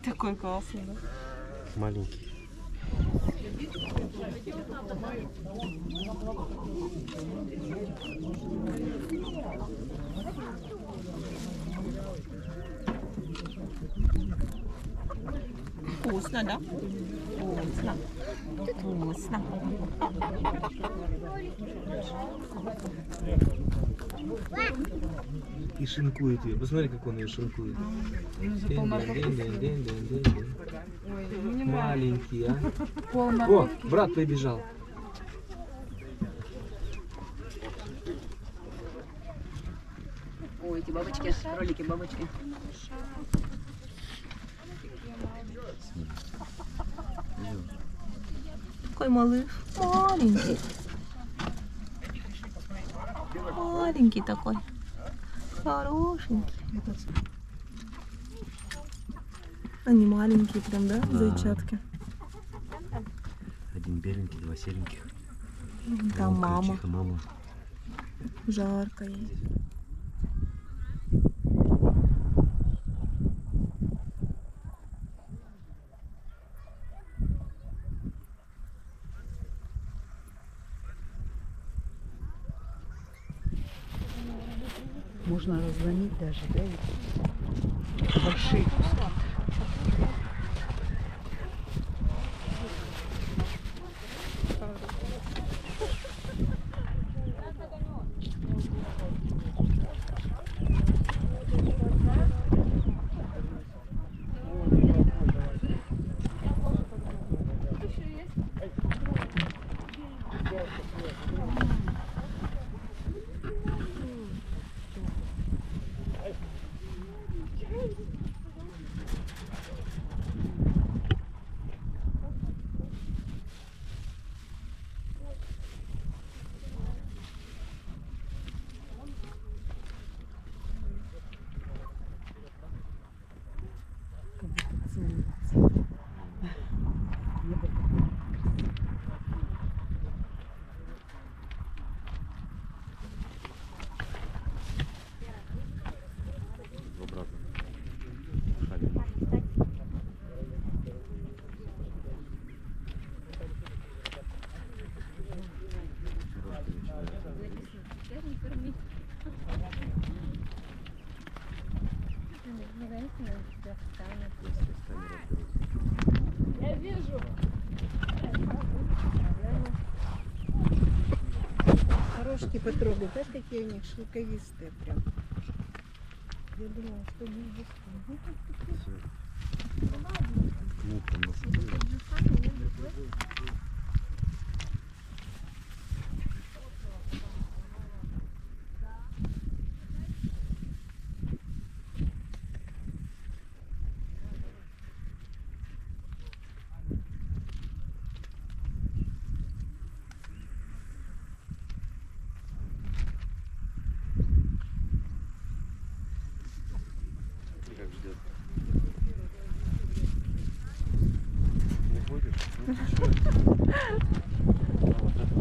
Такой классный, да? Маленький. Вкусно, да? Вкусно. Вкусно. И шинкует ее. Посмотри, как он ее шинкует. Маленький, а? О, брат прибежал. Ой, эти бабочки, кролики, бабочки. Какой малыш. Маленький. Маленький такой. Хорошенький. Они маленькие прям, да, Да. зайчатки? Один беленький, два сереньких. Там мама. Крольчиха, мама. Жарко ей. Можно разломить даже, да? Большие куски. Обратно. Я вижу. Хорошки потрогай, знаешь, какие у них шелковистые прям. Я думала, что не Ну, там на самом как ждет. Не ходишь? Ну, чё? Вот это.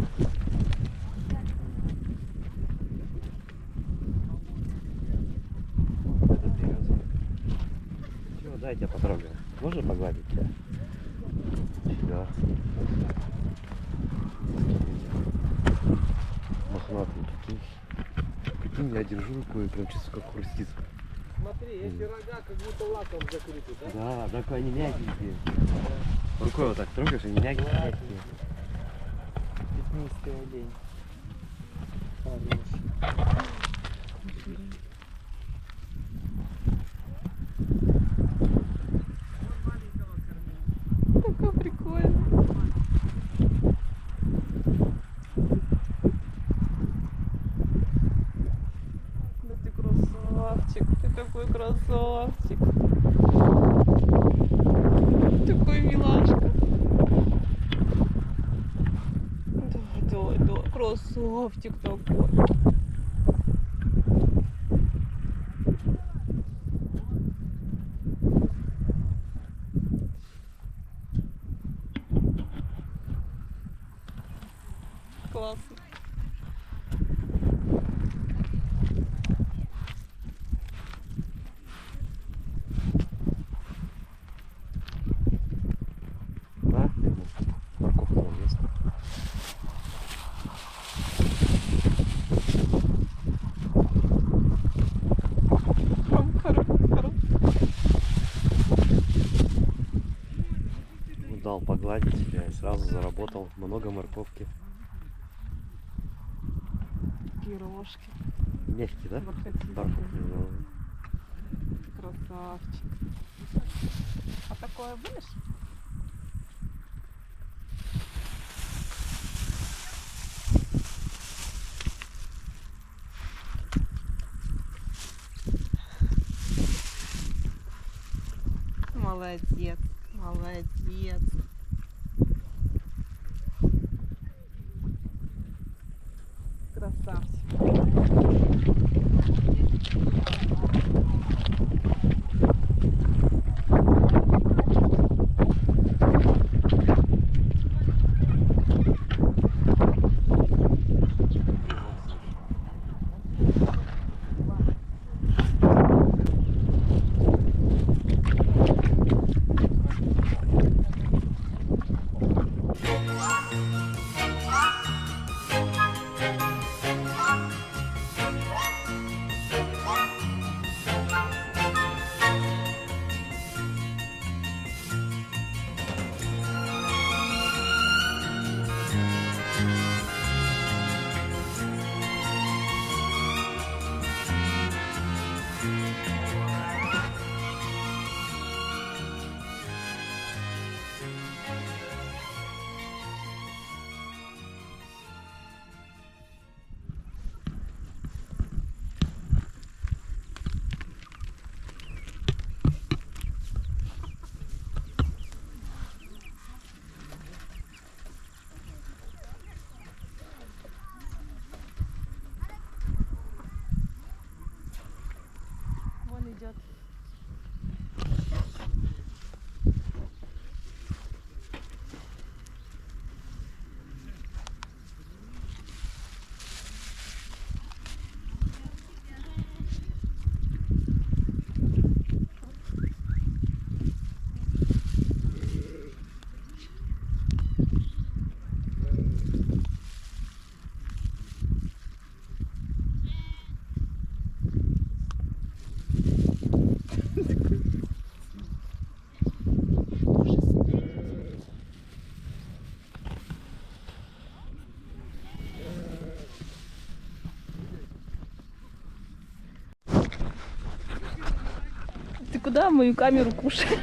Это береза. Чего, дай я тебя потрогаю. Можно погладить тебя? Да. Мохнатый, прикинь. Прикинь, я держу рукой, прям чувствую, как хрустит. Смотри, эти рога как будто лаком закрыты, да? Да, такой они мягенькие. Рукой вот так трогаешь, они мягенькие. Пятнистый олень. Хороший. Такой прикольный. Да ты красавчик, ты такой красавчик. Ты О, в ТикТок. Классно. Да? Парковка есть. Ну, дал погладить себя и сразу заработал много морковки. Пирожки. Мягкий, да? Бархатистый. Бархатный, да. Красавчик. А такое будешь? Молодец, молодец. Красавчик. Вон идет. Ты куда мою камеру кушаешь?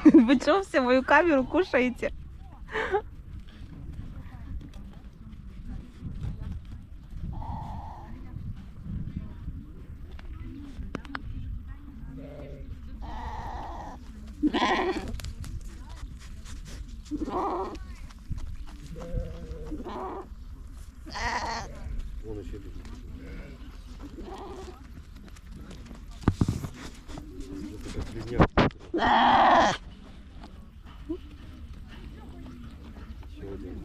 Вы что все мою камеру кушаете? Вон еще бежит. Это как близняк. Еще один.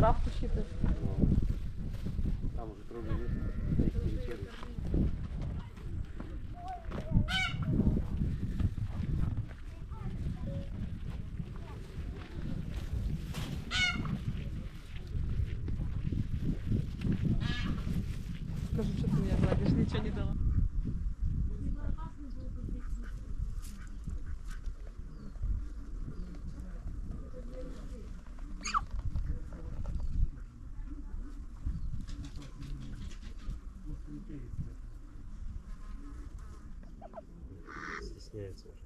травку щипать. Там уже круги есть. Их перечерить. Скажи, что ты меня гладишь, ничего не дала. Стесняется уже.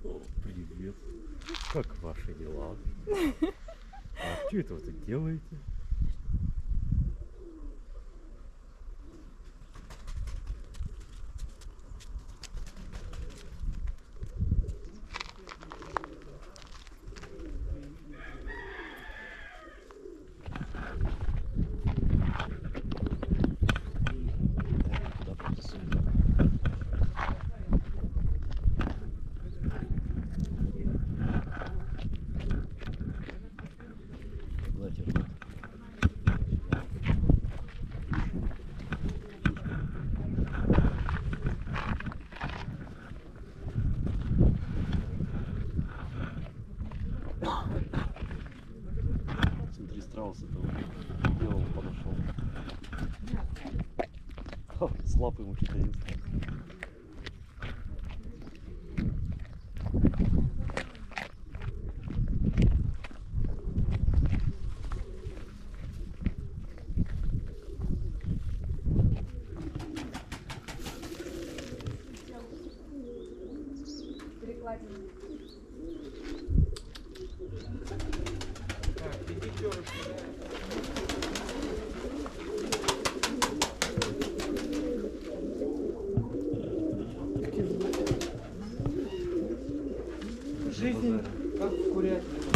О, привет. Как ваши дела? А что это вы тут делаете? Туда просто сюда. Гладь рот. Смотри, страус этого белого подошел. Ха, с лапы ему что-то есть. Так, иди перышко, да? Жизнь как в курятнике.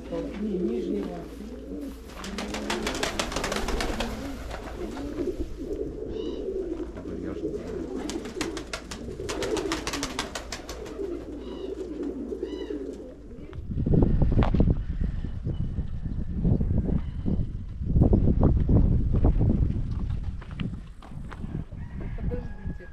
Толкни нижнего. Подождите.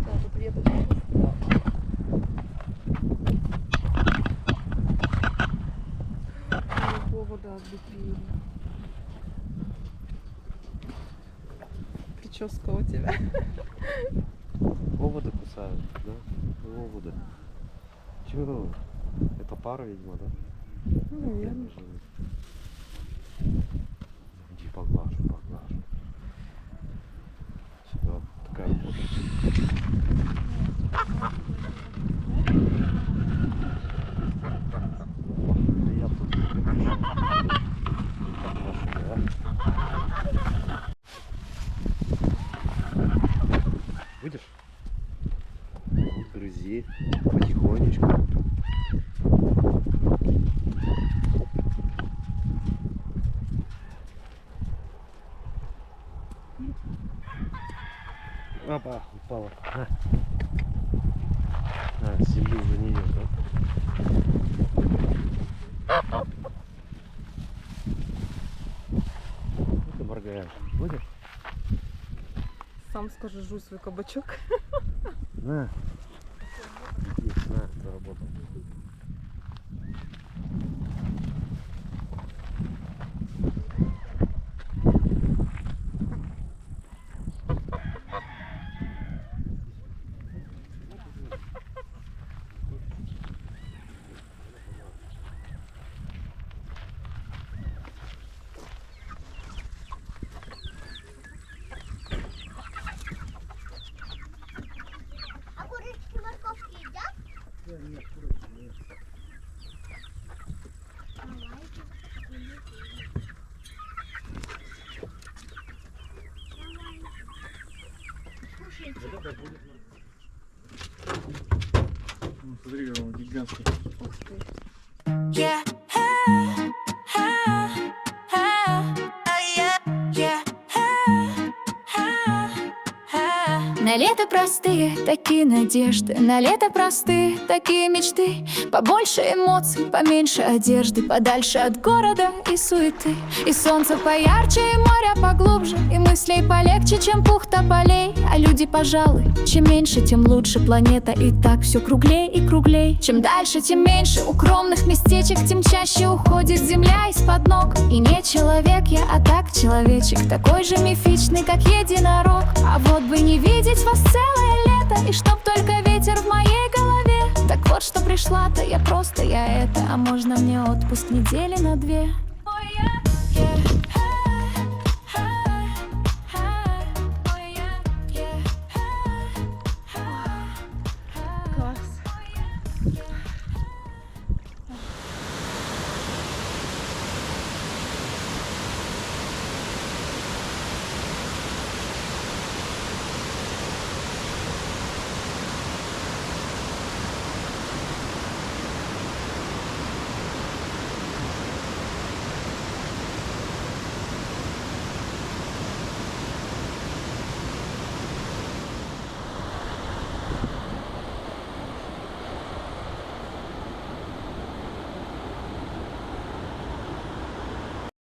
Да, тут веточка стояла. Повода отбить. Прическа у тебя. Оводы кусают, да? Оводы. Чё? Это пара, видимо, да? Ну, наверное. Иди поглажу, поглажу. Сюда такая работа. Я тут будешь? Вот, грызи потихонечку. Опа, упала. А, с земли уже не ешь, да? Ну ты моргаешь. Будешь? Сам скажи, жуй свой кабачок. На. Иди, на, заработал. Ну, смотри, как он гигантский. Yeah. На лето простые такие надежды, на лето простые такие мечты. Побольше эмоций, поменьше одежды, подальше от города и суеты. И солнце поярче, и море поглубже, и мыслей полегче, чем пух тополей. А люди, пожалуй, чем меньше, тем лучше. Планета и так все круглей и круглей. Чем дальше, тем меньше укромных местечек, тем чаще уходит земля из-под ног. И не человек я, а так человечек, такой же мифичный, как единорог. А вот бы не видеть вас целое лето, и чтоб только ветер в моей голове. Так вот, что пришла-то, я просто я это. А можно мне отпуск недели на 2? Ой, я